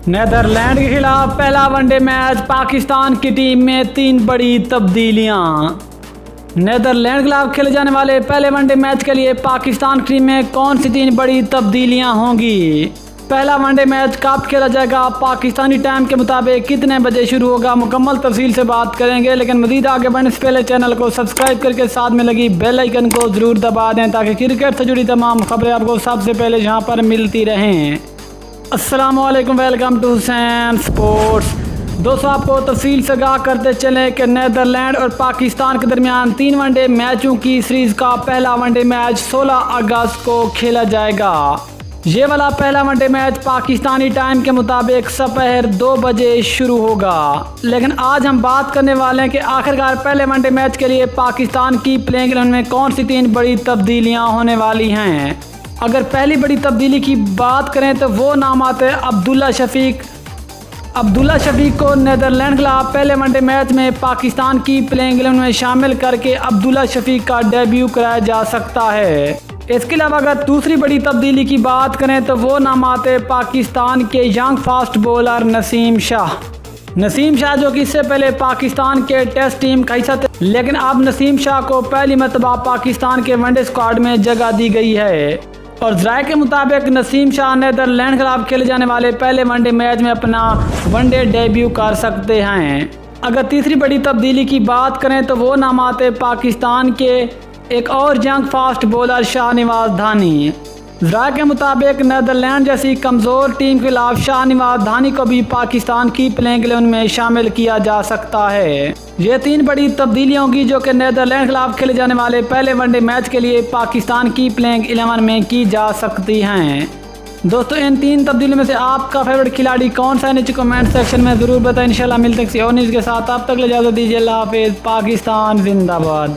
Netherland के खिलाफ पहला वनडे मैच, पाकिस्तान की टीम में 3 बड़ी तब्दीलियां। नेदरलैंड के खिलाफ खेले जाने वाले पहले वनडे मैच के लिए पाकिस्तान की टीम में कौन सी 3 बड़ी तब्दीलियां होंगी? पहला वनडे मैच कब खेला जाएगा, पाकिस्तानी टाइम के मुताबिक कितने बजे शुरू होगा, मुकम्मल तफसील से बात करेंगे। लेकिन मज़ीद आगे बढ़ने से पहले चैनल को सब्सक्राइब करके साथ में लगी बेल आइकन को ज़रूर दबा दें ताकि क्रिकेट से जुड़ी तमाम खबरें आपको सबसे पहले यहाँ पर मिलती रहें। अस्सलामुअलैकुम, वेलकम टू हुसैन स्पोर्ट्स। दोस्तों, आपको तफसील से आगाह करते चलें कि नेदरलैंड और पाकिस्तान के दरमियान 3 वनडे मैचों की सीरीज़ का पहला वनडे मैच 16 अगस्त को खेला जाएगा। ये वाला पहला वनडे मैच पाकिस्तानी टाइम के मुताबिक दोपहर 2 बजे शुरू होगा। लेकिन आज हम बात करने वाले हैं कि आखिरकार पहले वनडे मैच के लिए पाकिस्तान की प्लेइंग 11 में कौन सी 3 बड़ी तब्दीलियाँ होने वाली हैं। अगर पहली बड़ी तब्दीली की बात करें तो वो नाम आते हैं अब्दुल्ला शफीक को नेदरलैंड के खिलाफ पहले वनडे मैच में पाकिस्तान की प्लेइंग 11 में शामिल करके अब्दुल्ला शफीक का डेब्यू कराया जा सकता है। इसके अलावा अगर दूसरी बड़ी तब्दीली की बात करें तो वो नाम आते हैं पाकिस्तान के young fast bowler Naseem Shah, जो कि इससे पहले पाकिस्तान के टेस्ट टीम का हिस्सा थे, लेकिन अब नसीम शाह को पहली मरतबा पाकिस्तान के वनडे स्क्वाड में जगह दी गई है। और ज़राए के मुताबिक नसीम शाह नेदरलैंड के खिलाफ खेले जाने वाले पहले वनडे मैच में अपना वनडे डेब्यू कर सकते हैं। अगर तीसरी बड़ी तब्दीली की बात करें तो वो नाम आते पाकिस्तान के एक और यंग फास्ट बॉलर शाहनवाज धानी। ज़राए के मुताबिक नेदरलैंड जैसी कमज़ोर टीम के खिलाफ शाहनवाज धानी को भी पाकिस्तान की प्लेइंग 11 में शामिल किया जा सकता है। ये 3 बड़ी तब्दीलियाँ होंगी जो कि नेदरलैंड के खिलाफ खेले जाने वाले पहले वनडे मैच के लिए पाकिस्तान की प्लेइंग 11 में की जा सकती हैं। दोस्तों, इन 3 तब्दीलियों में से आपका फेवरेट खिलाड़ी कौन सा है, नीचे कमेंट सेक्शन में ज़रूर बताएं। इंशाल्लाह मिलते हैं किसी और न्यूज़ के साथ। अब तक ले इजाज़त दीजिए। अल्लाह हाफ़िज़। पाकिस्तान जिंदाबाद।